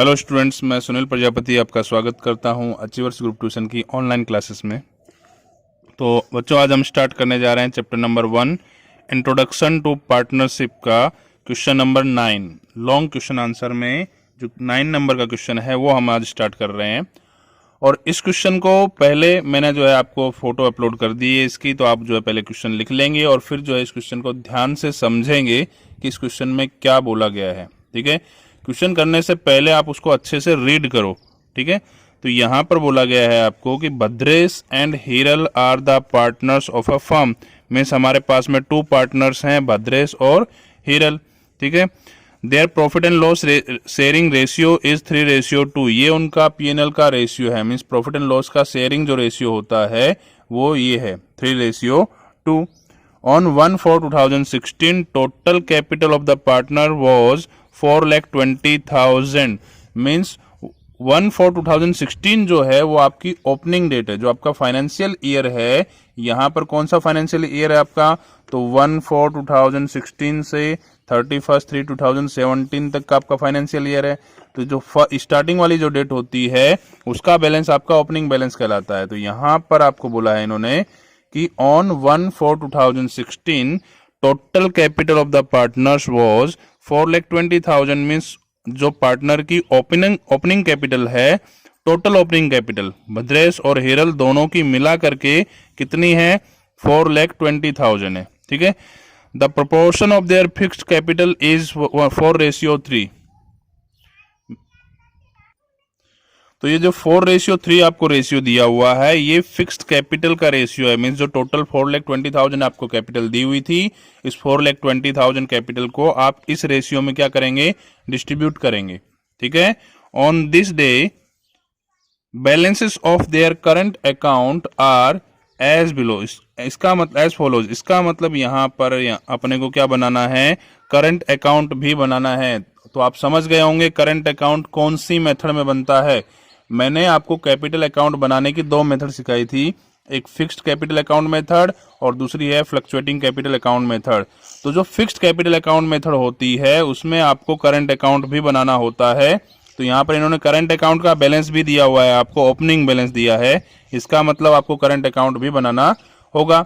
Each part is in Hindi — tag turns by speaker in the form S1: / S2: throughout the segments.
S1: हेलो स्टूडेंट्स, मैं सुनील प्रजापति आपका स्वागत करता हूं अचीवर्स ग्रुप ट्यूशन की ऑनलाइन क्लासेस में। तो बच्चों, आज हम स्टार्ट करने जा रहे हैं chapter number 1 introduction to partnership का question number 9। Long question answer में जो 9 नंबर का क्वेश्चन है वो हम आज स्टार्ट कर रहे हैं। और इस क्वेश्चन को पहले मैंने जो है आपको फोटो अपलोड कर दी है इसकी, तो आप जो है पहले क्वेश्चन लिख लेंगे और फिर जो है इस क्वेश्चन को ध्यान से समझेंगे कि इस क्वेश्चन में क्या बोला गया है। ठीक है, क्वेश्चन करने से पहले आप उसको अच्छे से रीड करो। ठीक है, तो यहाँ पर बोला गया है आपको कि Bhadresh and Hiral are the partners of a firm. Means हमारे पास में 2 पार्टनर्स हैं, भद्रेश और हीरल। ठीक है, their profit and loss sharing ratio is 3:2। ये उनका P&L का रेशियो है। मीन्स प्रॉफिट एंड लॉस का शेयरिंग जो रेशियो होता है वो ये है 3:2। On 1/4/2016 total capital of the partner was 4,20,000। Means 1/4/2016 जो है वो आपकी ओपनिंग डेट है, जो आपका फाइनेंशियल ईयर है। यहाँ पर कौन सा फाइनेंशियल ईयर है आपका? तो 1/4/2016 से 31/3/2017 तक का आपका फाइनेंशियल ईयर है। तो जो स्टार्टिंग वाली जो डेट होती है उसका बैलेंस आपका ओपनिंग बैलेंस कहलाता है। तो यहाँ पर आपको बोला है इन्होंने कि on 1/4/2016 total capital of the partners was 4,20,000। Means जो पार्टनर की ओपनिंग कैपिटल है, टोटल ओपनिंग कैपिटल भद्रेश और हीरल दोनों की मिला करके कितनी है? 4,20,000 है। ठीक है, the proportion of their fixed capital is 4:3। तो ये जो 4:3 आपको रेशियो दिया हुआ है ये फिक्स्ड कैपिटल का रेशियो है। मीन्स जो टोटल 4,20,000 आपको कैपिटल दी हुई थी, इस 4,20,000 कैपिटल को आप इस रेशियो में क्या करेंगे? डिस्ट्रीब्यूट करेंगे। ठीक है, on this day balances of their current account are as below. इसका मतलब एज फॉलोज। इसका मतलब यहाँ पर अपने को क्या बनाना है? करंट अकाउंट भी बनाना है। तो आप समझ गए होंगे करंट अकाउंट कौन सी मेथड में बनता है। मैंने आपको कैपिटल अकाउंट बनाने की 2 मेथड सिखाई थी, एक फिक्स्ड कैपिटल अकाउंट मेथड और दूसरी है फ्लक्चुएटिंग कैपिटल अकाउंट मेथड। तो जो फिक्स्ड कैपिटल अकाउंट मेथड होती है उसमें आपको करंट अकाउंट भी बनाना होता है। तो यहाँ पर इन्होंने करंट अकाउंट का बैलेंस भी दिया हुआ है, आपको ओपनिंग बैलेंस दिया है। इसका मतलब आपको करंट अकाउंट भी बनाना होगा।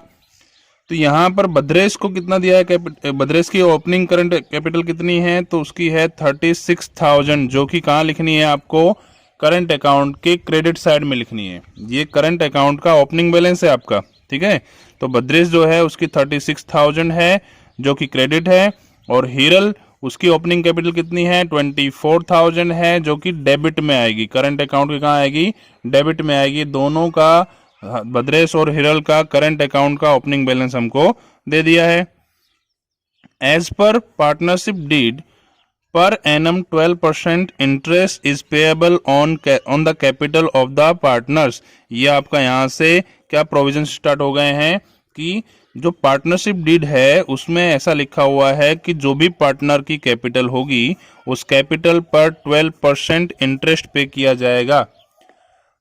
S1: तो यहाँ पर भद्रेश को कितना दिया है? भद्रेश की ओपनिंग करंट कैपिटल कितनी है? तो उसकी है 36,000, जो कि कहाँ लिखनी है आपको? करंट अकाउंट के क्रेडिट साइड में लिखनी है। ये करंट अकाउंट का ओपनिंग बैलेंस है आपका। ठीक है, तो भद्रेश जो है उसकी 36,000 है जो कि क्रेडिट है, और हीरल उसकी ओपनिंग कैपिटल कितनी है? 24,000 है जो कि डेबिट में आएगी। करंट अकाउंट के कहाँ आएगी? डेबिट में आएगी। दोनों का, भद्रेश और हीरल का करंट अकाउंट का ओपनिंग बैलेंस हमको दे दिया है। As per partnership deed per annum 12% interest is payable on the capital of the partners. ये आपका यहाँ से क्या प्रोविजन स्टार्ट हो गए हैं कि जो पार्टनरशिप डीड है उसमें ऐसा लिखा हुआ है कि जो भी पार्टनर की कैपिटल होगी उस कैपिटल पर 12% इंटरेस्ट पे किया जाएगा।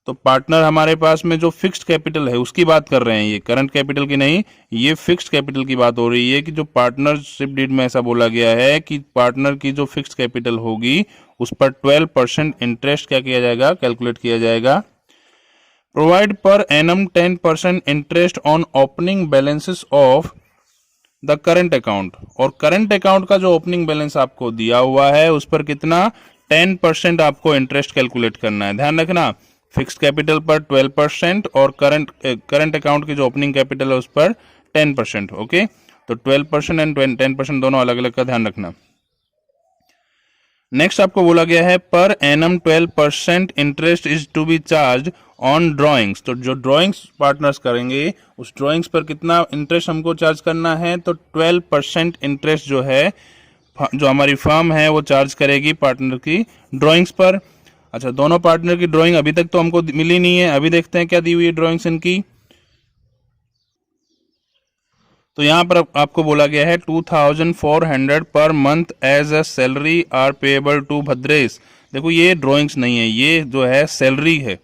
S1: तो पार्टनर हमारे पास में जो फिक्स्ड कैपिटल है उसकी बात कर रहे हैं, ये करंट कैपिटल की नहीं, ये फिक्स्ड कैपिटल की बात हो रही है कि जो पार्टनरशिप डीड में ऐसा बोला गया है कि पार्टनर की जो फिक्स्ड कैपिटल होगी उस पर 12% इंटरेस्ट क्या किया जाएगा? कैलकुलेट किया जाएगा। Provide per annum 10% interest on opening balances of the current account. और करंट अकाउंट का जो ओपनिंग बैलेंस आपको दिया हुआ है उस पर कितना? 10% आपको इंटरेस्ट कैलकुलेट करना है। ध्यान रखना, फिक्स्ड कैपिटल पर 12% और करंट अकाउंट की जो ओपनिंग कैपिटल है उस पर 10%। ओके, तो 12% एंड 10% दोनों अलग अलग का ध्यान रखना। नेक्स्ट आपको बोला गया है per annum 12% interest is to be charge on drawings. तो जो ड्रॉइंग्स पार्टनर्स करेंगे उस ड्रॉइंग्स पर कितना इंटरेस्ट हमको चार्ज करना है? तो 12% इंटरेस्ट जो है जो हमारी फर्म है वो चार्ज करेगी पार्टनर की ड्रॉइंग्स पर। अच्छा, दोनों पार्टनर की ड्राइंग अभी तक तो हमको मिली नहीं है, अभी देखते हैं क्या दी हुई है ड्राइंग्स इनकी। तो यहाँ पर आपको बोला गया है 2,400 per month as a salary are payable to Bhadresh. देखो ये ड्राइंग्स नहीं है, ये जो है सैलरी है,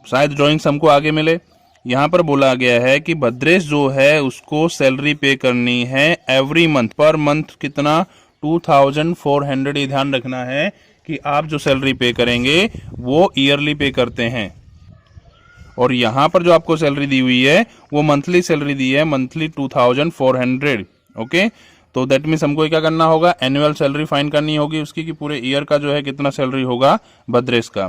S1: शायद ड्राइंग्स हमको आगे मिले। यहाँ पर बोला गया है कि भद्रेश जो है उसको सैलरी पे करनी है एवरी मंथ। पर मंथ कितना? 2,400। ये ध्यान रखना है कि आप जो सैलरी पे करेंगे वो ईयरली पे करते हैं, और यहां पर जो आपको सैलरी दी हुई है वो मंथली सैलरी दी है, मंथली 2400। ओके, तो दैट मीन्स हमको क्या करना होगा, एनुअल सैलरी फाइंड करनी होगी उसकी कि पूरे ईयर का जो है कितना सैलरी होगा भद्रेश का।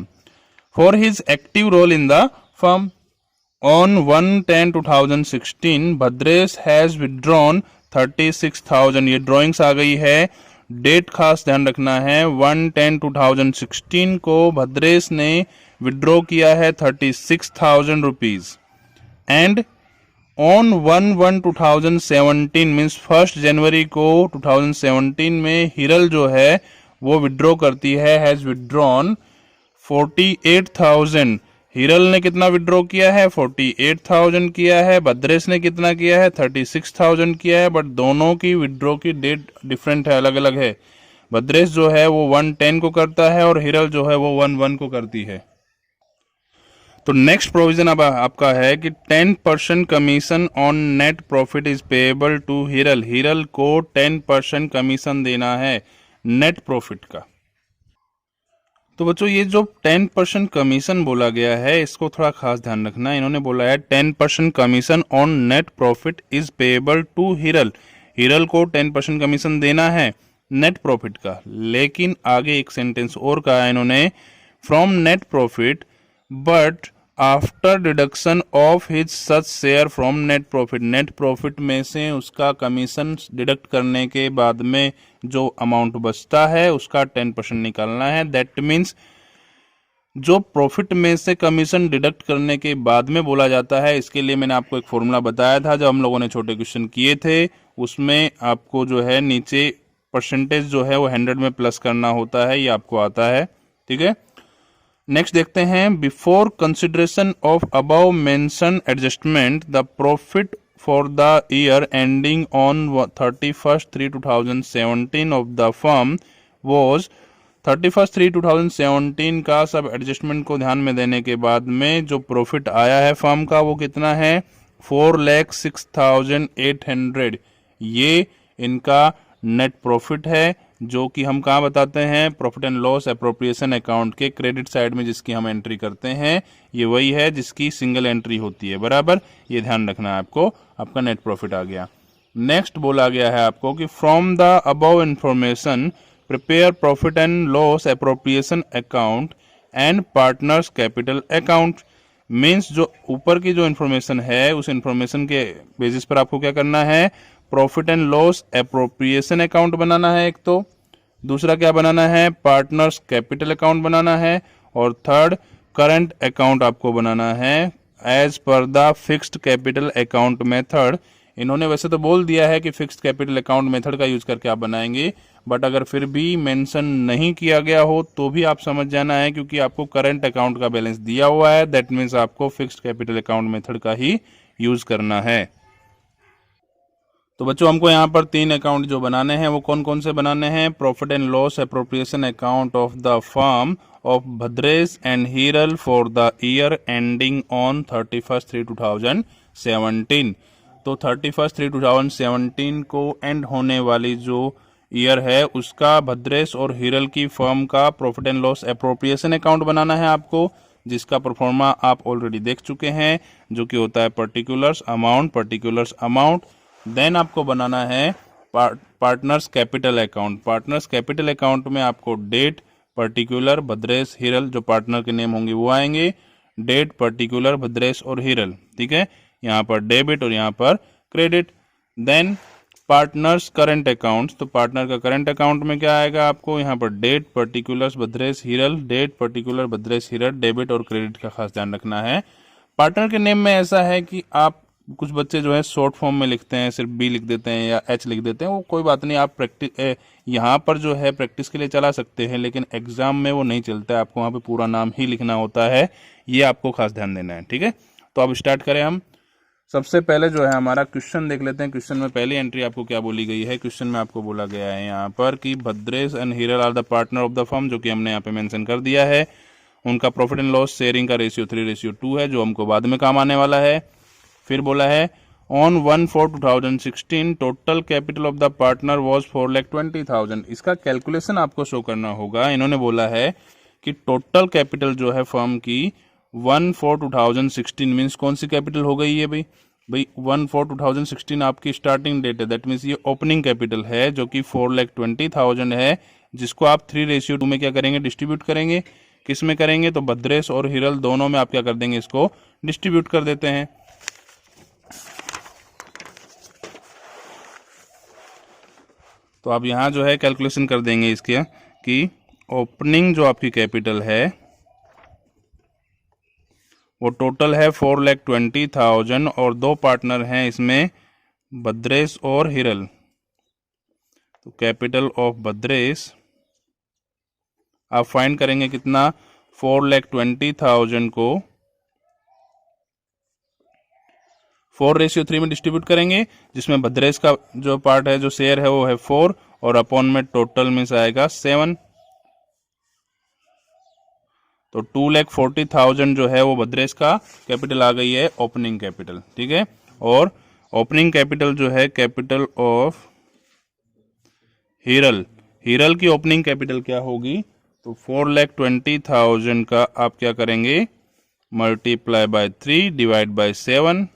S1: For his active role in the firm on 1/10/2016 Bhadresh has withdrawn 36,000। ये ड्रॉइंग्स आ गई है, डेट खास ध्यान रखना है, 1/10/2016 को भद्रेश ने विड्रॉ किया है 36,000 रुपीज, एंड ऑन 1/1/2017 मीन्स 1 जनवरी को 2017 में हिरल जो है वो विड्रॉ करती है, हैज विड्रॉन 48,000। हिरल ने कितना विड्रॉ किया है, 48,000 किया है, भद्रेश ने कितना किया है, 36,000 किया है, बट दोनों की विड्रॉ की डेट डिफरेंट है, अलग अलग है। भद्रेश जो है वो 1/10 को करता है और हिरल जो है वो 1/1 को करती है। तो नेक्स्ट प्रोविजन अब आपका है कि 10% commission on net profit is payable to Hiral. Hiral को 10% कमीशन देना है नेट प्रॉफिट का। तो बच्चों ये जो 10% कमीशन बोला गया है इसको थोड़ा खास ध्यान रखना है। इन्होंने बोला है 10% commission on net profit is payable to Hiral. Hiral को 10% कमीशन देना है नेट प्रॉफिट का, लेकिन आगे एक सेंटेंस और कहा है इन्होंने, from net profit but after deduction of his such share from net profit. Net profit में से उसका कमीशन डिडक्ट करने के बाद में जो अमाउंट बचता है उसका 10% निकालना है। दैट मीन्स जो प्रॉफिट में से कमीशन डिडक्ट करने के बाद में बोला जाता है, इसके लिए मैंने आपको एक फॉर्मूला बताया था जब हम लोगों ने छोटे क्वेश्चन किए थे, उसमें आपको जो है नीचे परसेंटेज जो है वो 100 में प्लस करना होता है, ये आपको आता है। ठीक है, नेक्स्ट देखते हैं, before consideration of above mention adjustment the profit for the year ending on 31/3/2017 of the firm was 31/3/2017 का सब एडजस्टमेंट को ध्यान में देने के बाद में जो प्रॉफिट आया है फर्म का वो कितना है, 4,06,800। ये इनका नेट प्रॉफिट है जो कि हम कहाँ बताते हैं, profit and loss appropriation account के क्रेडिट साइड में जिसकी हम एंट्री करते हैं, ये वही है जिसकी सिंगल एंट्री होती है। बराबर, ये ध्यान रखना है आपको, आपका नेट प्रॉफिट आ गया। नेक्स्ट बोला गया है आपको कि from the above information prepare profit and loss appropriation account and partners capital account. Means जो ऊपर की जो इन्फॉर्मेशन है उस इन्फॉर्मेशन के बेसिस पर आपको क्या करना है, profit and loss appropriation account बनाना है एक तो, दूसरा क्या बनाना है, पार्टनर्स कैपिटल अकाउंट बनाना है, और थर्ड करंट अकाउंट आपको बनाना है as per the fixed capital account method. इन्होंने वैसे तो बोल दिया है कि फिक्स्ड कैपिटल अकाउंट मेथड का यूज करके आप बनाएंगे, बट अगर फिर भी मेंशन नहीं किया गया हो तो भी आप समझ जाना है, क्योंकि आपको करंट अकाउंट का बैलेंस दिया हुआ है, दैट मीन्स आपको फिक्स्ड कैपिटल अकाउंट मेथड का ही यूज करना है। तो बच्चों हमको यहाँ पर 3 अकाउंट जो बनाने हैं वो कौन कौन से बनाने हैं, profit and loss appropriation account of the firm of Bhadresh and Hiral for the year ending on 31/3/2017। तो 31/3/2017 को एंड होने वाली जो ईयर है उसका भद्रेश और हीरल की फर्म का profit and loss appropriation account बनाना है आपको, जिसका परफॉर्मा आप ऑलरेडी देख चुके हैं, जो कि होता है पर्टिकुलर्स अमाउंट। देन आपको बनाना है partners capital account. Partners capital account में आपको डेट, पर्टिकुलर, भद्रेश, हिरल, जो पार्टनर के नेम होंगे वो आएंगे, डेट, पर्टिकुलर, भद्रेश और हिरल। ठीक है, यहाँ पर डेबिट और यहाँ पर credit. Then partners current account, तो पार्टनर का करंट अकाउंट में क्या आएगा आपको, यहाँ पर date, particulars, Bhadresh, Hiral, date, particular, Bhadresh, Hiral, debit और क्रेडिट का खास ध्यान रखना है। पार्टनर के नेम में ऐसा है कि आप कुछ बच्चे जो है शॉर्ट फॉर्म में लिखते हैं, सिर्फ बी लिख देते हैं या एच लिख देते हैं, वो कोई बात नहीं, आप प्रैक्टिस यहाँ पर जो है प्रैक्टिस के लिए चला सकते हैं, लेकिन एग्जाम में वो नहीं चलता है, आपको वहाँ पे पूरा नाम ही लिखना होता है, ये आपको खास ध्यान देना है। ठीक है, तो अब स्टार्ट करें हम। सबसे पहले जो है हमारा क्वेश्चन देख लेते हैं। क्वेश्चन में पहली एंट्री आपको क्या बोली गई है, क्वेश्चन में आपको बोला गया है यहाँ पर कि Bhadresh and Hiral are the partner of the firm, जो कि हमने यहाँ पे मेंशन कर दिया है। उनका प्रॉफिट एंड लॉस शेयरिंग का रेशियो 3:2 है, जो हमको बाद में काम आने वाला है। फिर बोला है on 1/4/2016 total capital of the partner was 4,20,000। इसका कैलकुलेशन आपको शो करना होगा। इन्होंने बोला है कि टोटल कैपिटल जो है फर्म की 1/4/2016 मीन्स कौन सी कैपिटल हो गई है भाई? भाई 1/4/2016 आपकी स्टार्टिंग डेट है, दैट मीन्स ये ओपनिंग कैपिटल है जो कि 4,20,000 है, जिसको आप 3:2 में क्या करेंगे? डिस्ट्रीब्यूट करेंगे। किस में करेंगे? तो भद्रेश और हिरल दोनों में आप क्या कर देंगे? इसको डिस्ट्रीब्यूट कर देते हैं। तो आप यहां जो है कैलकुलेशन कर देंगे इसके कि ओपनिंग जो आपकी कैपिटल है वो टोटल है 4,20,000 और दो पार्टनर हैं इसमें, भद्रेश और हिरल। तो कैपिटल ऑफ भद्रेश आप फाइंड करेंगे कितना? 4,20,000 को 4:3 में डिस्ट्रीब्यूट करेंगे, जिसमें भद्रेश का जो पार्ट है, जो शेयर है वो है 4 और अपॉन में टोटल में से आएगा 7। तो 2,40,000 जो है वो भद्रेश का कैपिटल आ गई है, ओपनिंग कैपिटल। ठीक है, और ओपनिंग कैपिटल जो है कैपिटल ऑफ हिरल, हिरल की ओपनिंग कैपिटल क्या होगी? तो 4,20,000 का आप क्या करेंगे? मल्टीप्लाई बाय 3 डिवाइड बाय 7,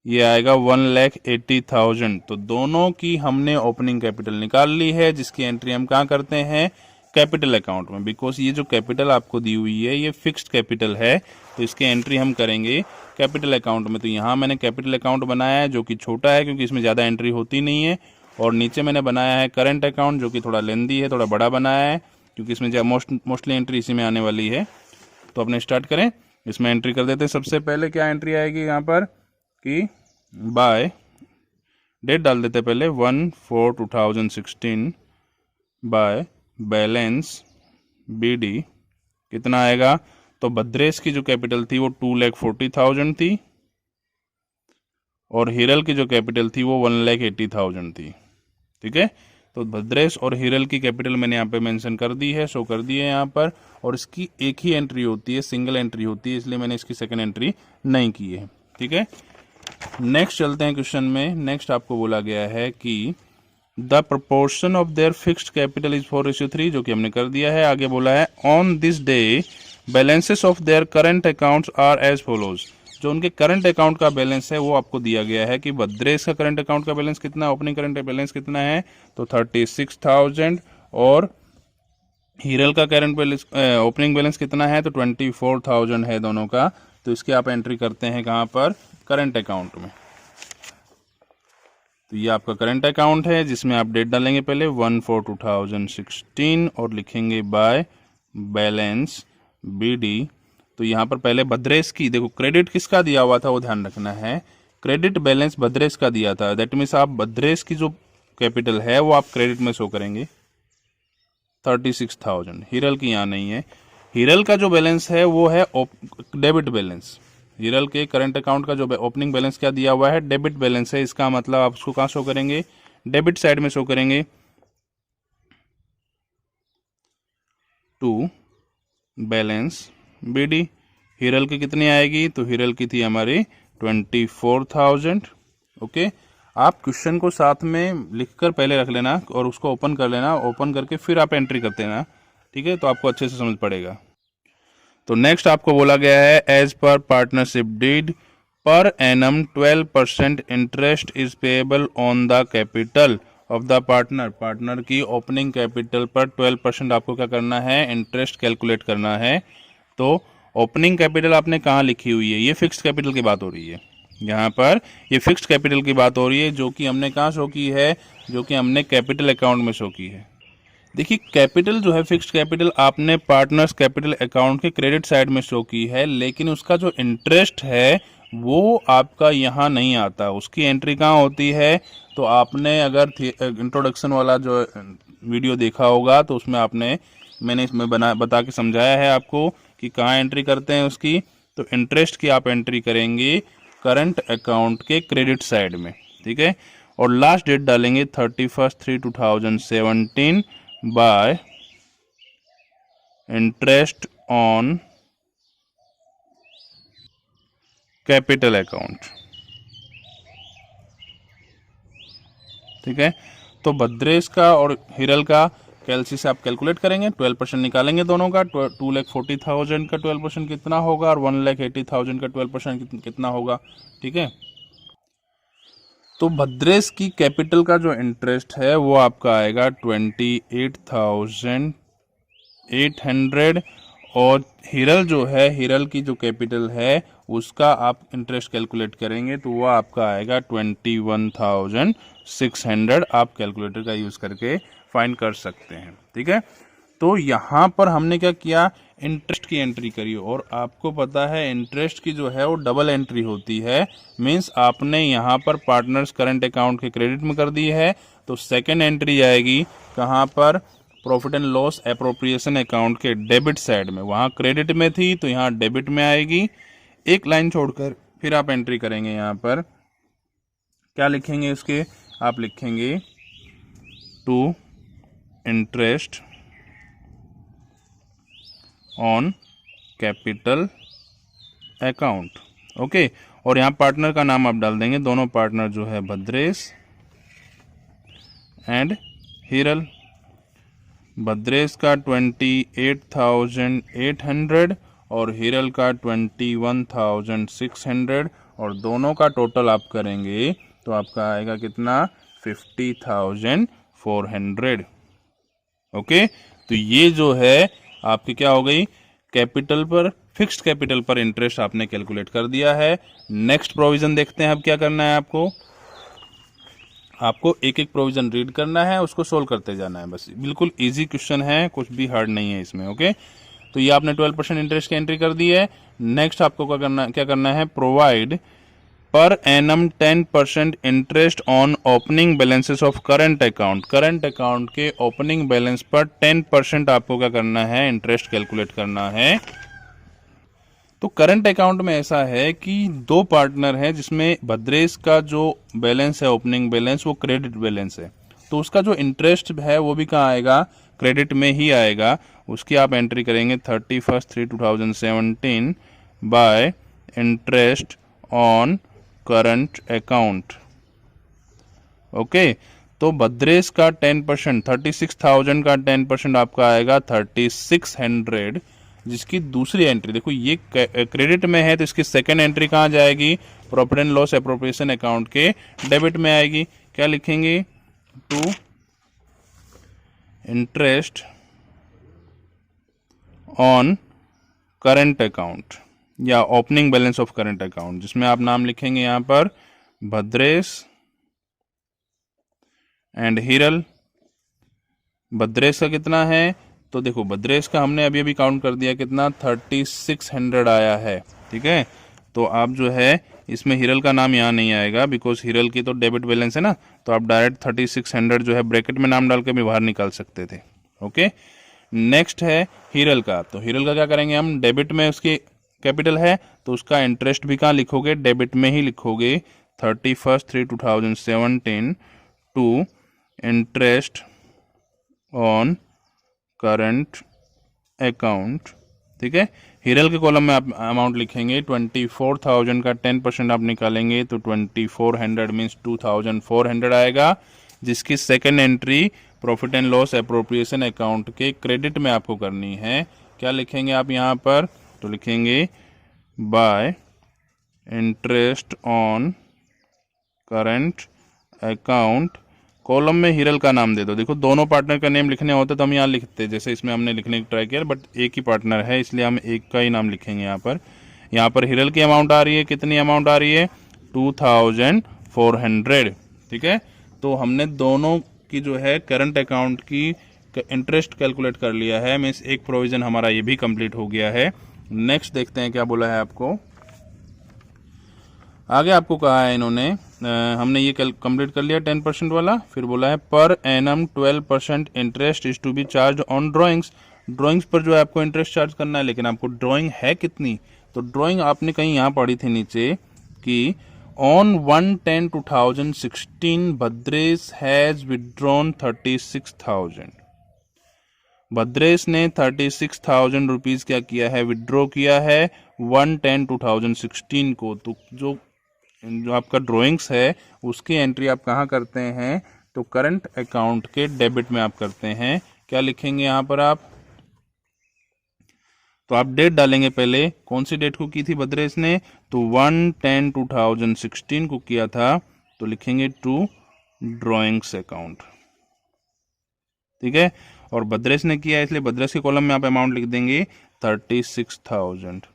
S1: ये आएगा 1,80,000। तो दोनों की हमने ओपनिंग कैपिटल निकाल ली है, जिसकी एंट्री हम कहाँ करते हैं? कैपिटल अकाउंट में। बिकॉज ये जो कैपिटल आपको दी हुई है ये फिक्स्ड कैपिटल है, तो इसकी एंट्री हम करेंगे कैपिटल अकाउंट में। तो यहाँ मैंने कैपिटल अकाउंट बनाया है जो कि छोटा है क्योंकि इसमें ज़्यादा एंट्री होती नहीं है, और नीचे मैंने बनाया है करंट अकाउंट जो कि थोड़ा लेंदी है, थोड़ा बड़ा बनाया है क्योंकि इसमें मोस्टली एंट्री इसी में आने वाली है। तो अपने स्टार्ट करें, इसमें एंट्री कर देते हैं। सबसे पहले क्या एंट्री आएगी यहाँ पर कि बाय डेट डाल देते पहले 1/4/2016 बाय बैलेंस BD कितना आएगा? तो भद्रेश की जो कैपिटल थी वो 2,40,000 थी और हिरल की जो कैपिटल थी वो 1,80,000 थी। ठीक है, तो भद्रेश और हिरल की कैपिटल मैंने यहाँ पे मेंशन कर दी है, शो कर दी है यहाँ पर, और इसकी एक ही एंट्री होती है, सिंगल एंट्री होती है, इसलिए मैंने इसकी सेकंड एंट्री नहीं की है। ठीक है, नेक्स्ट चलते हैं क्वेश्चन में। नेक्स्ट आपको बोला गया है कि the proportion of their fixed capital is 4:3, जो कि हमने कर दिया है। आगे बोला है on this day balances of their current accounts are as follows. जो उनके करंट अकाउंट का बैलेंस है वो आपको दिया गया है कि भद्रेश का करंट अकाउंट का बैलेंस कितना, ओपनिंग करंट बैलेंस कितना है? तो 36,000, और हिरल का करंट बैलेंस ओपनिंग बैलेंस कितना है? तो 24,000 है दोनों का। तो इसकी आप एंट्री करते हैं कहाँ पर? करंट अकाउंट में। तो ये आपका करंट अकाउंट है जिसमें आप डेट डालेंगे पहले 1/4/2016 और लिखेंगे बाय बैलेंस BD। तो यहाँ पर पहले भद्रेश की, देखो क्रेडिट किसका दिया हुआ था वो ध्यान रखना है, क्रेडिट बैलेंस भद्रेश का दिया था, दैट मीन्स आप भद्रेश की जो कैपिटल है वो आप क्रेडिट में शो करेंगे 36,000। हिरल की यहाँ नहीं है, हिरल का जो बैलेंस है वो है डेबिट बैलेंस। हिरल के करंट अकाउंट का जो ओपनिंग बैलेंस क्या दिया हुआ है? डेबिट बैलेंस है। इसका मतलब आप उसको कहाँ शो करेंगे? डेबिट साइड में शो करेंगे। टू बैलेंस BD, हिरल की कितनी आएगी? तो हिरल की थी हमारी 24,000। ओके, आप क्वेश्चन को साथ में लिखकर पहले रख लेना और उसको ओपन कर लेना, ओपन करके फिर आप एंट्री करते देना। ठीक है, तो आपको अच्छे से समझ पड़ेगा। तो नेक्स्ट आपको बोला गया है as per partnership deed per annum 12% interest is payable on the capital of the partner. Partner की ओपनिंग कैपिटल पर 12% आपको क्या करना है? इंटरेस्ट कैलकुलेट करना है। तो ओपनिंग कैपिटल आपने कहाँ लिखी हुई है? ये फिक्स्ड कैपिटल की बात हो रही है, यहाँ पर ये फिक्स्ड कैपिटल की बात हो रही है, जो कि हमने कहाँ शो की है? जो कि हमने कैपिटल अकाउंट में शो की है। देखिए कैपिटल जो है फिक्स्ड कैपिटल आपने पार्टनर्स कैपिटल अकाउंट के क्रेडिट साइड में शो की है, लेकिन उसका जो इंटरेस्ट है वो आपका यहाँ नहीं आता, उसकी एंट्री कहाँ होती है? तो आपने अगर इंट्रोडक्शन वाला जो वीडियो देखा होगा तो उसमें मैंने इसमें बता के समझाया है आपको कि कहाँ एंट्री करते हैं उसकी। तो इंटरेस्ट की आप एंट्री करेंगे करंट अकाउंट के क्रेडिट साइड में। ठीक है, और लास्ट डेट डालेंगे 31/3/2017 bye interest on capital account. ठीक है। तो भद्रेश का और हिरल का कैलसी से आप कैलकुलेट करेंगे, 12% निकालेंगे दोनों का। 2,40,000 का 12% कितना होगा और 1,80,000 का 12% कितना होगा, ठीक है। तो भद्रेश की कैपिटल का जो इंटरेस्ट है वो आपका आएगा 28,800, और हिरल जो है, हिरल की जो कैपिटल है उसका आप इंटरेस्ट कैलकुलेट करेंगे तो वो आपका आएगा 21,600। आप कैलकुलेटर का यूज़ करके फाइंड कर सकते हैं, ठीक है। तो यहाँ पर हमने क्या किया, इंटरेस्ट की एंट्री करी, और आपको पता है इंटरेस्ट की जो है वो डबल एंट्री होती है। मींस आपने यहाँ पर पार्टनर्स करंट अकाउंट के क्रेडिट में कर दी है, तो सेकेंड एंट्री आएगी कहाँ पर, profit and loss appropriation account के डेबिट साइड में। वहाँ क्रेडिट में थी तो यहाँ डेबिट में आएगी। एक लाइन छोड़कर फिर आप एंट्री करेंगे, यहाँ पर क्या लिखेंगे इसके, आप लिखेंगे to interest on capital account, okay. और यहाँ पार्टनर का नाम आप डाल देंगे, दोनों पार्टनर जो है भद्रेश एंड हिरल। भद्रेश का 28,800 और हिरल का 21,600, और दोनों का टोटल आप करेंगे तो आपका आएगा कितना, 50,400, ओके। तो ये जो है आपकी क्या हो गई, कैपिटल पर, फिक्स्ड कैपिटल पर इंटरेस्ट आपने कैलकुलेट कर दिया है। नेक्स्ट प्रोविजन देखते हैं अब क्या करना है आपको एक एक प्रोविजन रीड करना है, उसको सोल्व करते जाना है, बस बिल्कुल इजी क्वेश्चन है, कुछ भी हार्ड नहीं है इसमें, ओके। तो ये आपने 12% इंटरेस्ट की एंट्री कर दी है। नेक्स्ट आपको क्या करना है, provide per annum 10% interest on opening balances of current account. Current account के ओपनिंग बैलेंस पर 10% आपको क्या करना है, इंटरेस्ट कैलकुलेट करना है। तो करंट अकाउंट में ऐसा है कि दो पार्टनर हैं, जिसमें भद्रेश का जो बैलेंस है ओपनिंग बैलेंस वो क्रेडिट बैलेंस है, तो उसका जो इंटरेस्ट है वो भी कहाँ आएगा, क्रेडिट में ही आएगा। उसकी आप एंट्री करेंगे 31/3/2017 bye interest on current account, okay. तो भद्रेश का 10%, 36,000 का 10% आपका आएगा 3,600, जिसकी दूसरी एंट्री देखो, ये क्रेडिट में है तो इसकी सेकेंड एंट्री कहाँ जाएगी, profit and loss appropriation account के डेबिट में आएगी। क्या लिखेंगे, to interest on current account या opening balance of current account, जिसमें आप नाम लिखेंगे यहाँ पर भद्रेश एंड हिरल। भद्रेश का कितना है, तो देखो भद्रेश का हमने अभी काउंट कर दिया, कितना 3,600 आया है, ठीक है। तो आप जो है इसमें हिरल का नाम यहाँ नहीं आएगा, बिकॉज हिरल की तो डेबिट बैलेंस है ना, तो आप डायरेक्ट 3,600 जो है ब्रैकेट में नाम डाल के भी बाहर निकाल सकते थे, ओके। नेक्स्ट है हिरल का, तो हिरल का क्या करेंगे हम, डेबिट में उसकी कैपिटल है तो उसका इंटरेस्ट भी कहाँ लिखोगे, डेबिट में ही लिखोगे। 31/3/2017 to interest on current account, ठीक है। हिरल के कॉलम में आप अमाउंट लिखेंगे 24,000 का 10% आप निकालेंगे तो 2,400 मीन्स 2,400 आएगा, जिसकी second entry profit and loss appropriation account के क्रेडिट में आपको करनी है। क्या लिखेंगे आप यहाँ पर, तो लिखेंगे bye interest on current account, column में हिरल का नाम दे दो। देखो दोनों पार्टनर का नेम लिखने होते तो हम यहाँ लिखते, जैसे इसमें हमने लिखने की ट्राई किया, बट एक ही पार्टनर है इसलिए हम एक का ही नाम लिखेंगे यहाँ पर। यहाँ पर हिरल की अमाउंट आ रही है, कितनी अमाउंट आ रही है, 2,400, ठीक है। तो हमने दोनों की जो है करंट अकाउंट की इंटरेस्ट कैलकुलेट कर लिया है, मीन्स एक प्रोविजन हमारा ये भी कंप्लीट हो गया है। नेक्स्ट देखते हैं क्या बोला है आपको आगे। आपको कहा है इन्होंने, हमने ये कंप्लीट कर लिया 10% वाला, फिर बोला है per annum 12% interest is to be charge on drawings. Drawings पर जो है आपको इंटरेस्ट चार्ज करना है, लेकिन आपको ड्राइंग है कितनी, तो ड्राइंग आपने कहीं यहाँ पढ़ी थी नीचे कि on 1/10/2016 Bhadresh has withdrawn 36,000। Bhadresh ने 36,000 रुपीज क्या किया है, विड्रॉ किया है 1/10/2016 को। तो जो आपका ड्राइंग्स है उसकी एंट्री आप कहाँ करते हैं, तो करंट अकाउंट के डेबिट में आप करते हैं। क्या लिखेंगे यहाँ पर आप? तो आप डेट डालेंगे पहले, कौन सी डेट को की थी भद्रेश ने? तो 1/10/2016 को किया था, तो लिखेंगे टू ड्रॉइंग्स अकाउंट, ठीक है। और भद्रेश ने किया इसलिए भद्रेश के कॉलम में आप अमाउंट लिख देंगे 36,000।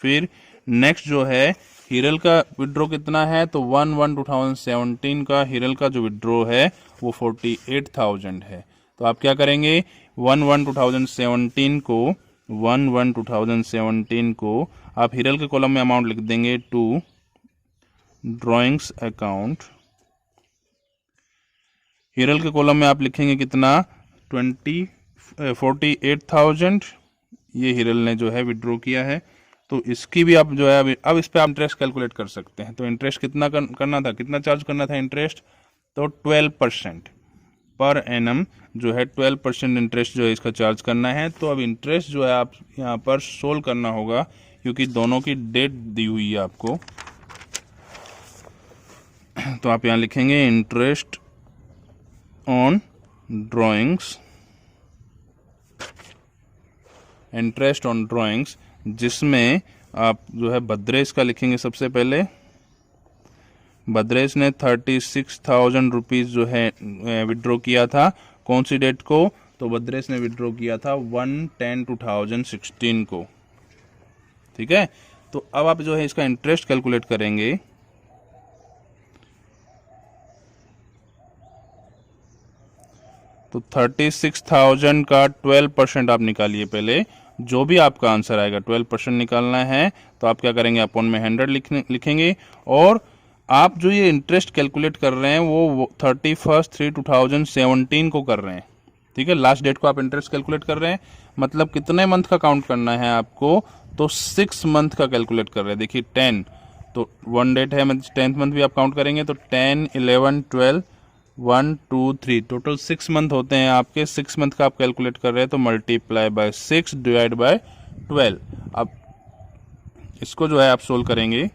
S1: फिर नेक्स्ट जो है हिरल का विड्रॉ कितना है? तो 1/1/2017 का हिरल का जो विड्रॉ है वो 48,000 है। तो आप क्या करेंगे? 1/1/2017 को आप हिरल के कॉलम में अमाउंट लिख देंगे टू ड्रॉइंग्स अकाउंट। हिरल के कॉलम में आप लिखेंगे कितना? 48,000। ये हिरल ने जो है विड्रॉ किया है, तो इसकी भी आप जो है अब इस पे आप इंटरेस्ट कैलकुलेट कर सकते हैं। तो इंटरेस्ट कितना करना था, कितना चार्ज करना था इंटरेस्ट? तो 12% पर एनम जो है 12% इंटरेस्ट जो है इसका चार्ज करना है। तो अब इंटरेस्ट जो है आप यहाँ पर सोल्व करना होगा, क्योंकि दोनों की डेट दी हुई है आपको। तो आप यहाँ लिखेंगे interest on drawings, interest on drawings, जिसमें आप जो है भद्रेश का लिखेंगे सबसे पहले। भद्रेश ने 36,000 रुपीज जो है विड्रॉ किया था, कौन सी डेट को? तो भद्रेश ने विड्रॉ किया था 1/10/2016 को, ठीक है। तो अब आप जो है इसका इंटरेस्ट कैलकुलेट करेंगे। तो 36,000 का 12% आप निकालिए पहले, जो भी आपका आंसर आएगा 12% निकालना है। तो आप क्या करेंगे? अपॉन में 100 लिखेंगे। और आप जो ये इंटरेस्ट कैलकुलेट कर रहे हैं वो 31/3/2017 को कर रहे हैं, ठीक है। लास्ट डेट को आप इंटरेस्ट कैलकुलेट कर रहे हैं, मतलब कितने मंथ का काउंट करना है आपको? तो 6 मंथ का कैलकुलेट कर रहे हैं। देखिए 10, तो 1 डेट है, मतलब 10th मंथ भी आप काउंट करेंगे तो 10, 11, 12, 1, 2, 3, टोटल 6 मंथ होते हैं आपके। 6 मंथ का आप कैलकुलेट कर रहे हैं, तो मल्टीप्लाई बाय 6 डिवाइड बाय 12। अब इसको जो है आप सोल्व करेंगे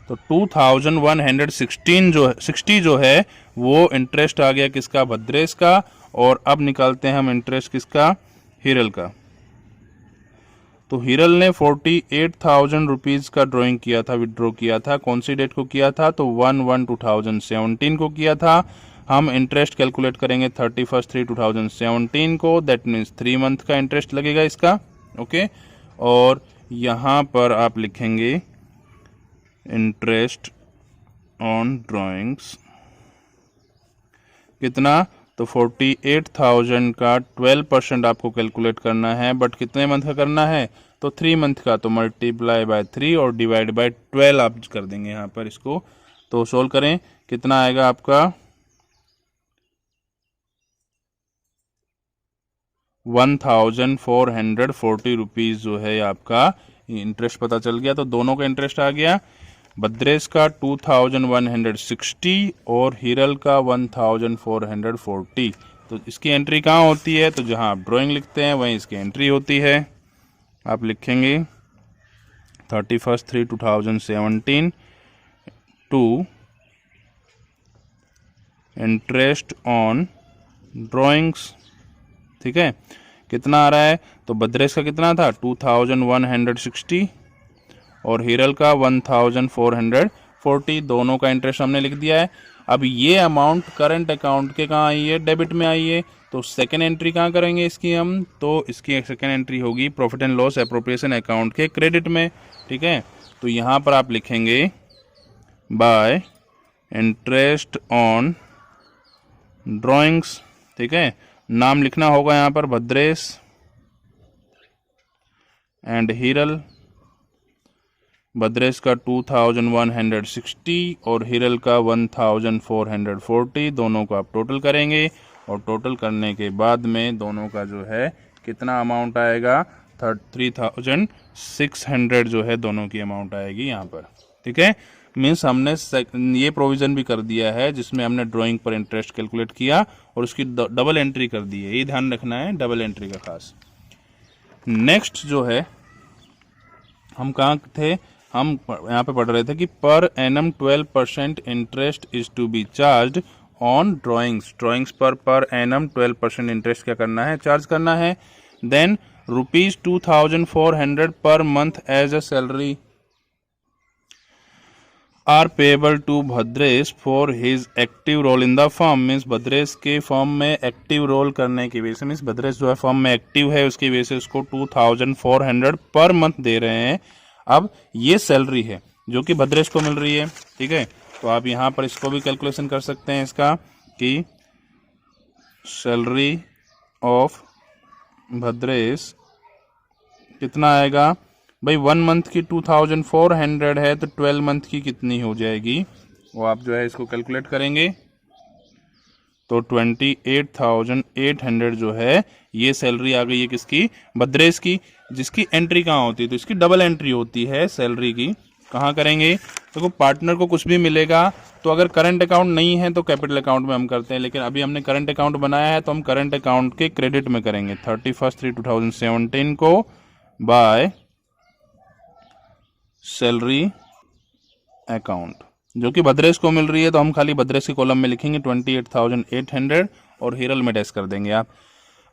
S1: तो 2160 जो है वो इंटरेस्ट आ गया किसका? भद्रेश का। और अब निकालते हैं हम इंटरेस्ट किसका? हिरल का। तो हिरल ने 48,000 रुपीज का ड्रॉइंग किया था, विड्रॉ किया था, कौन सी डेट को किया था? तो 1/1/2017 को किया था। हम इंटरेस्ट कैलकुलेट करेंगे 31/3/2017 को, दैट मीन्स 3 मंथ का इंटरेस्ट लगेगा इसका, ओके। और यहाँ पर आप लिखेंगे इंटरेस्ट ऑन ड्रॉइंग्स कितना? तो 48,000 का 12% आपको कैलकुलेट करना है, बट कितने मंथ का करना है? तो 3 मंथ का। तो मल्टीप्लाई बाय 3 और डिवाइड बाय 12 आप कर देंगे यहाँ पर इसको। तो सोल्व करें, कितना आएगा आपका? 1,440 रुपीज जो है आपका इंटरेस्ट पता चल गया। तो दोनों का इंटरेस्ट आ गया, भद्रेश का 2,160 और हिरल का 1,440। तो इसकी एंट्री कहाँ होती है? तो जहाँ आप ड्राइंग लिखते हैं वहीं इसकी एंट्री होती है। आप लिखेंगे 31/3/2017 टू इंटरेस्ट ऑन ड्राइंग्स, ठीक है। कितना आ रहा है? तो भद्रेश का कितना था? 2,160 और हिरल का 1,440। दोनों का इंटरेस्ट हमने लिख दिया है। अब ये अमाउंट करंट अकाउंट के कहाँ आई है? डेबिट में आई है। तो सेकेंड एंट्री कहाँ करेंगे इसकी हम? तो इसकी सेकेंड एंट्री होगी profit and loss appropriation account के क्रेडिट में, ठीक है। तो यहाँ पर आप लिखेंगे बाय इंटरेस्ट ऑन ड्राइंग्स, ठीक है। नाम लिखना होगा यहाँ पर भद्रेश एंड हिरल। भद्रेश का 2,160 और हिरल का 1,440। दोनों को आप टोटल करेंगे और टोटल करने के बाद में दोनों का जो है कितना अमाउंट आएगा? 3,600 जो है दोनों की अमाउंट आएगी यहाँ पर, ठीक है। मीन्स हमने ये प्रोविजन भी कर दिया है जिसमें हमने ड्राइंग पर इंटरेस्ट कैलकुलेट किया और उसकी डबल एंट्री कर दी है। ये ध्यान रखना है डबल एंट्री का खास। नेक्स्ट जो है हम कहाँ थे? हम यहाँ पे पढ़ रहे थे कि per annum 12% interest is to be charge on drawings per annum 12% interest क्या करना है, चार्ज करना है। Then ₹2400 per month as a salary are payable to Bhadresh for his active role in the firm. Means Bhadresh के फर्म में एक्टिव रोल करने की वजह से, मीन्स भद्रेश जो है फर्म में एक्टिव है, उसकी वजह से उसको 2400 पर मंथ दे रहे हैं। अब ये सैलरी है जो कि भद्रेश को मिल रही है, ठीक है। तो आप यहाँ पर इसको भी कैलकुलेशन कर सकते हैं इसका कि सैलरी ऑफ भद्रेश कितना आएगा भाई। 1 मंथ की 2400 है तो 12 मंथ की कितनी हो जाएगी, वो आप जो है इसको कैलकुलेट करेंगे तो 28,800 जो है ये सैलरी आ गई है किसकी, भद्रेश की। जिसकी एंट्री कहाँ होती है, तो इसकी डबल एंट्री होती है सैलरी की। कहाँ करेंगे, देखो पार्टनर को कुछ भी मिलेगा तो अगर करंट अकाउंट नहीं है तो कैपिटल अकाउंट में हम करते हैं, लेकिन अभी हमने करंट अकाउंट बनाया है तो हम करंट अकाउंट के क्रेडिट में करेंगे 31/3/2017 को बाय सैलरी अकाउंट जो कि भद्रेश को मिल रही है। तो हम खाली भद्रेश के कॉलम में लिखेंगे 28,800 और हीरल में डैश कर देंगे आप।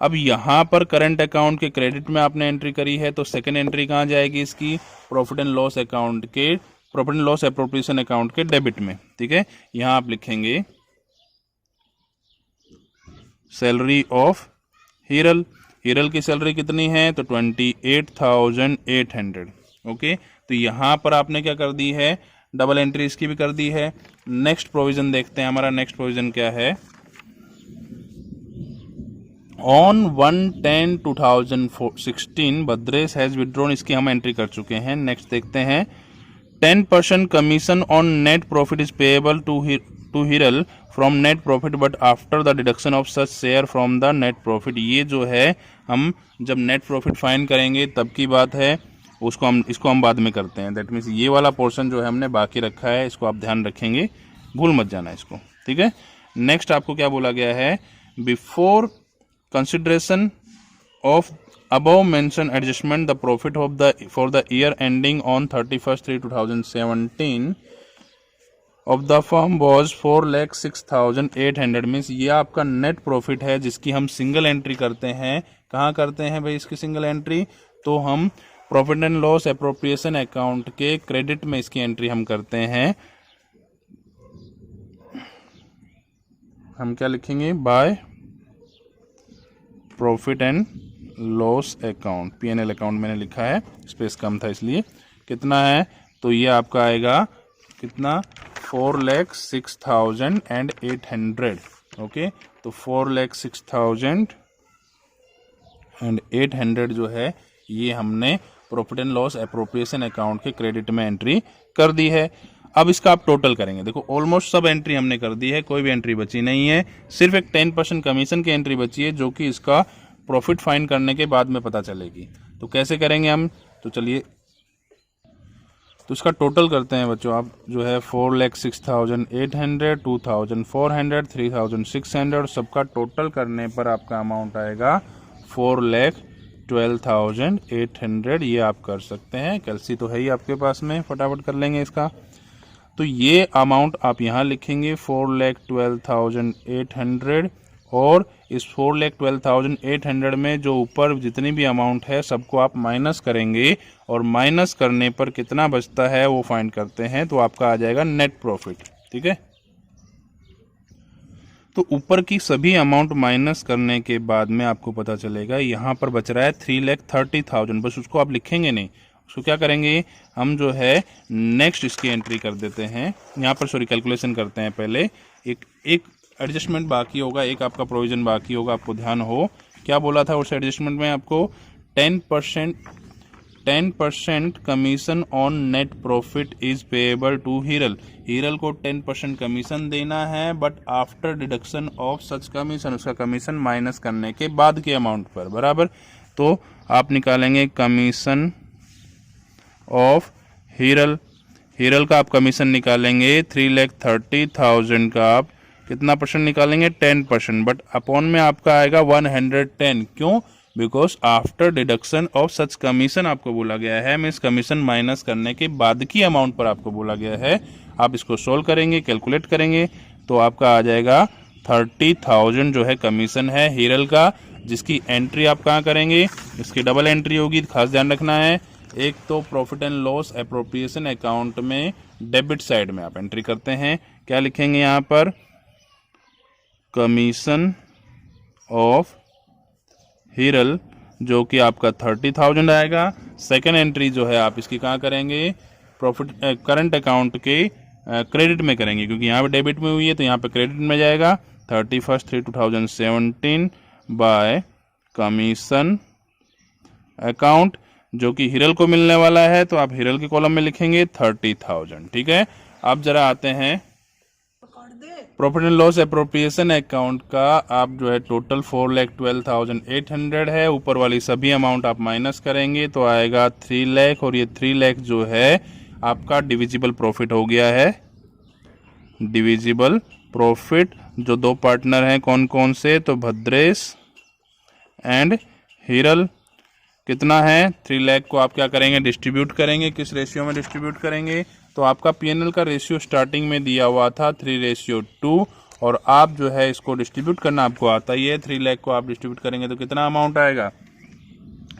S1: अब यहाँ पर करंट अकाउंट के क्रेडिट में आपने एंट्री करी है तो सेकंड एंट्री कहाँ जाएगी इसकी, प्रॉफिट एंड लॉस अकाउंट के, profit and loss appropriation account के डेबिट में, ठीक है। यहाँ आप लिखेंगे सैलरी ऑफ हीरल। हीरल की सैलरी कितनी है तो 28,800, ओके। तो यहाँ पर आपने क्या कर दी है, डबल एंट्री इसकी भी कर दी है। नेक्स्ट प्रोविजन देखते हैं, हमारा नेक्स्ट प्रोविजन क्या है। ऑन 1/10/2016 भद्रेश हैज विड्रॉन, इसकी हम एंट्री कर चुके हैं। नेक्स्ट देखते हैं 10% commission on net profit is payable to Hiral from net profit but after the deduction of such share from the net profit. ये जो है हम जब नेट प्रॉफिट फाइंड करेंगे तब की बात है, इसको हम बाद में करते हैं। दैट मीन्स ये वाला पोर्शन जो है हमने बाकी रखा है, इसको आप ध्यान रखेंगे, भूल मत जाना इसको, ठीक है। नेक्स्ट आपको क्या बोला गया है, before consideration of above mentioned adjustment the profit of for the year ending on 31/3/2017 of the firm was 4,06,800। Means ये आपका नेट प्रॉफिट है जिसकी हम सिंगल एंट्री करते हैं। कहाँ करते हैं भाई इसकी सिंगल एंट्री, तो हम profit and loss appropriation account के क्रेडिट में इसकी एंट्री हम करते हैं। हम क्या लिखेंगे, by profit and loss account, P&L account मैंने लिखा है, स्पेस कम था इसलिए। कितना है तो ये आपका आएगा कितना, 4,06,800, ओके। तो 4,06,800 जो है ये हमने profit and loss appropriation account के क्रेडिट में एंट्री कर दी है। अब इसका आप टोटल करेंगे, देखो ऑलमोस्ट सब एंट्री हमने कर दी है, कोई भी एंट्री बची नहीं है, सिर्फ एक 10% कमीशन की एंट्री बची है जो कि इसका प्रॉफिट फाइंड करने के बाद में पता चलेगी। तो कैसे करेंगे हम, तो चलिए तो इसका टोटल करते हैं बच्चों। आप जो है 4,06,800, 2,400, 3,600 सबका टोटल करने पर आपका अमाउंट आएगा 4,12,800। ये आप कर सकते हैं, कैलसी तो है ही आपके पास में, फटाफट कर लेंगे इसका। तो ये अमाउंट आप यहाँ लिखेंगे 4,12,800 और इस 4,12,800 में जो ऊपर जितनी भी अमाउंट है सबको आप माइनस करेंगे और माइनस करने पर कितना बचता है वो फाइंड करते हैं, तो आपका आ जाएगा नेट प्रॉफिट, ठीक है। तो ऊपर की सभी अमाउंट माइनस करने के बाद में आपको पता चलेगा यहाँ पर बच रहा है 3,30,000, बस उसको आप लिखेंगे नहीं, उसको क्या करेंगे हम जो है नेक्स्ट इसकी एंट्री कर देते हैं। यहाँ पर सॉरी कैलकुलेशन करते हैं पहले, एक एडजस्टमेंट बाकी होगा, एक आपका प्रोविजन बाकी होगा, आपको ध्यान हो क्या बोला था उस एडजस्टमेंट में आपको 10% commission on net profit is payable to Hiral. Hiral को 10% कमीशन देना है but after deduction of such commission, उसका कमीशन माइनस करने के बाद के अमाउंट पर, बराबर। तो आप निकालेंगे कमीशन ऑफ हीरल, हीरल का आप कमीशन निकालेंगे 3,30,000 का आप कितना परसेंट निकालेंगे, 10%, बट अपॉन में आपका आएगा 110। क्यों, because after deduction of such commission आपको बोला गया है, मीन्स कमीशन माइनस करने के बाद की अमाउंट पर आपको बोला गया है। आप इसको सोल्व करेंगे, कैलकुलेट करेंगे तो आपका आ जाएगा 30,000 जो है कमीशन है हीरल का, जिसकी एंट्री आप कहाँ करेंगे, इसकी डबल एंट्री होगी, खास ध्यान रखना है। एक तो profit and loss appropriation account में डेबिट साइड में आप एंट्री करते हैं, क्या लिखेंगे यहाँ पर, कमीशन ऑफ हीरल जो कि आपका 30,000 आएगा। सेकेंड एंट्री जो है आप इसकी कहाँ करेंगे, प्रॉफिट करंट अकाउंट के क्रेडिट में करेंगे, क्योंकि यहाँ पे डेबिट में हुई है तो यहाँ पे क्रेडिट में जाएगा। 31/3/2017 बाय कमीशन अकाउंट जो कि हीरल को मिलने वाला है, तो आप हीरल के कॉलम में लिखेंगे 30,000। ठीक है, अब जरा आते हैं profit and loss appropriation account का। आप जो है टोटल 4,12,800 है, ऊपर वाली सभी अमाउंट आप माइनस करेंगे तो आएगा 3 लाख, और ये 3 लाख जो है आपका डिविजिबल प्रॉफिट हो गया है। डिविजिबल प्रॉफिट जो दो पार्टनर हैं कौन कौन से, तो भद्रेश एंड हीरल। कितना है, 3 लाख को आप क्या करेंगे, डिस्ट्रीब्यूट करेंगे। किस रेशियो में डिस्ट्रीब्यूट करेंगे, तो आपका पीएनएल का रेशियो स्टार्टिंग में दिया हुआ था 3:2, और आप जो है इसको डिस्ट्रीब्यूट करना आपको आता ही है। 3 लाख को आप डिस्ट्रीब्यूट करेंगे तो कितना अमाउंट आएगा,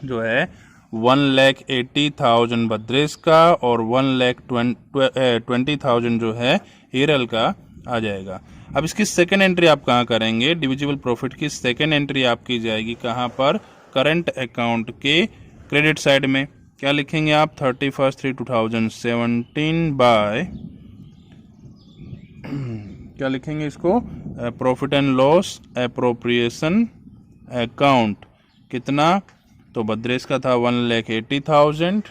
S1: जो है 1,80,000 भद्रेश का और 1,20,000 जो है हीरल का आ जाएगा। अब इसकी सेकेंड एंट्री आप कहाँ करेंगे, डिविजिबल प्रॉफिट की सेकेंड एंट्री आपकी जाएगी कहाँ पर, करंट अकाउंट के क्रेडिट साइड में। क्या लिखेंगे आप, 31/3/2017 बाय क्या लिखेंगे इसको, profit and loss appropriation account. कितना, तो भद्रेश का था 1,80,000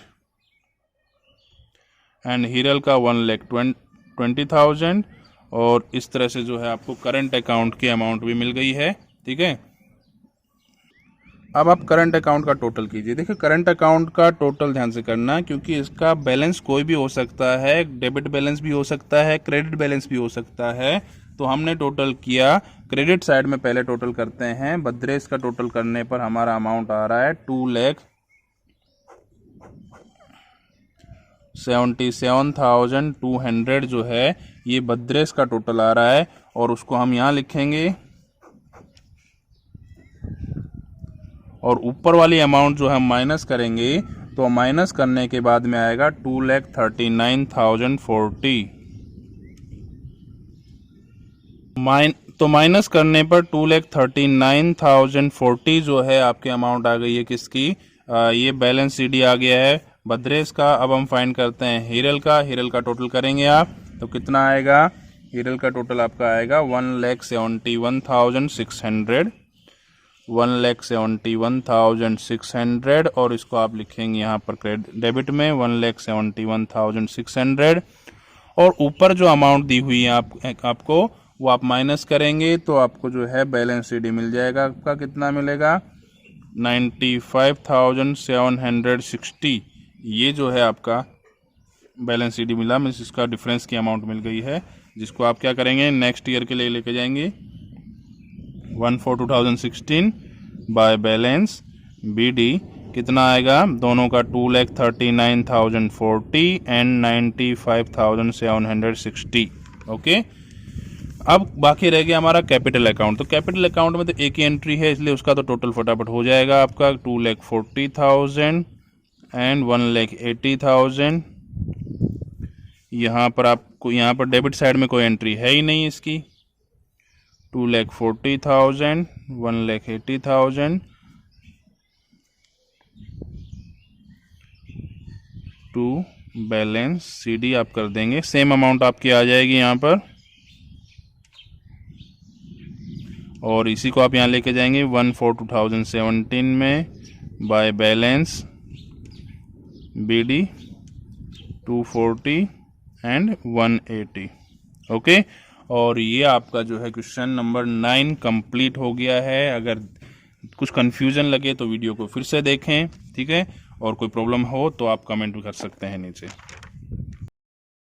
S1: एंड हीरल का 1,20,000, और इस तरह से जो है आपको करंट अकाउंट की अमाउंट भी मिल गई है। ठीक है, अब आप करंट अकाउंट का टोटल कीजिए। देखिए करंट अकाउंट का टोटल ध्यान से करना, क्योंकि इसका बैलेंस कोई भी हो सकता है, डेबिट बैलेंस भी हो सकता है, क्रेडिट बैलेंस भी हो सकता है। तो हमने टोटल किया, क्रेडिट साइड में पहले टोटल करते हैं। भद्रेश का टोटल करने पर हमारा अमाउंट आ रहा है 2,77,200 जो है ये भद्रेश का टोटल आ रहा है, और उसको हम यहाँ लिखेंगे, और ऊपर वाली अमाउंट जो हम माइनस करेंगे तो माइनस करने के बाद में आएगा 2,39,040। तो माइनस करने पर 2,39,040 जो है आपके अमाउंट आ गई है किसकी, ये बैलेंस सीडी आ गया है भद्रेश का। अब हम फाइंड करते हैं हीरल का। हीरल का टोटल करेंगे आप तो कितना आएगा, हीरल का टोटल आपका आएगा 1,71,600, 1,71,600, और इसको आप लिखेंगे यहाँ पर डेबिट में 1,71,600, और ऊपर जो अमाउंट दी हुई है आपको वो आप माइनस करेंगे तो आपको जो है बैलेंस सीडी मिल जाएगा। आपका कितना मिलेगा, 95,760। ये जो है आपका बैलेंस सीडी मिला, मीन्स इसका डिफरेंस की अमाउंट मिल गई है, जिसको आप क्या करेंगे नेक्स्ट ईयर के लिए लेके जाएंगे 1/4/2016 बाय बैलेंस BD। कितना आएगा, दोनों का 2,39,040 एंड 95,760। ओके, अब बाकी रह गया हमारा कैपिटल अकाउंट। तो कैपिटल अकाउंट में तो एक ही एंट्री है, इसलिए उसका तो टोटल फटाफट हो जाएगा आपका 2,40,000 एंड 1,80,000। यहाँ पर आपको, यहाँ पर डेबिट साइड में कोई एंट्री है ही नहीं इसकी। 2,40,000, 1,80,000, टू बैलेंस CD आप कर देंगे, सेम अमाउंट आपकी आ जाएगी यहाँ पर, और इसी को आप यहाँ लेके जाएंगे 1/4/2017 में by balance BD 240 and 180। Okay, और ये आपका जो है क्वेश्चन नंबर 9 कंप्लीट हो गया है। अगर कुछ कंफ्यूजन लगे तो वीडियो को फिर से देखें, ठीक है, और कोई प्रॉब्लम हो तो आप कमेंट भी कर सकते हैं नीचे।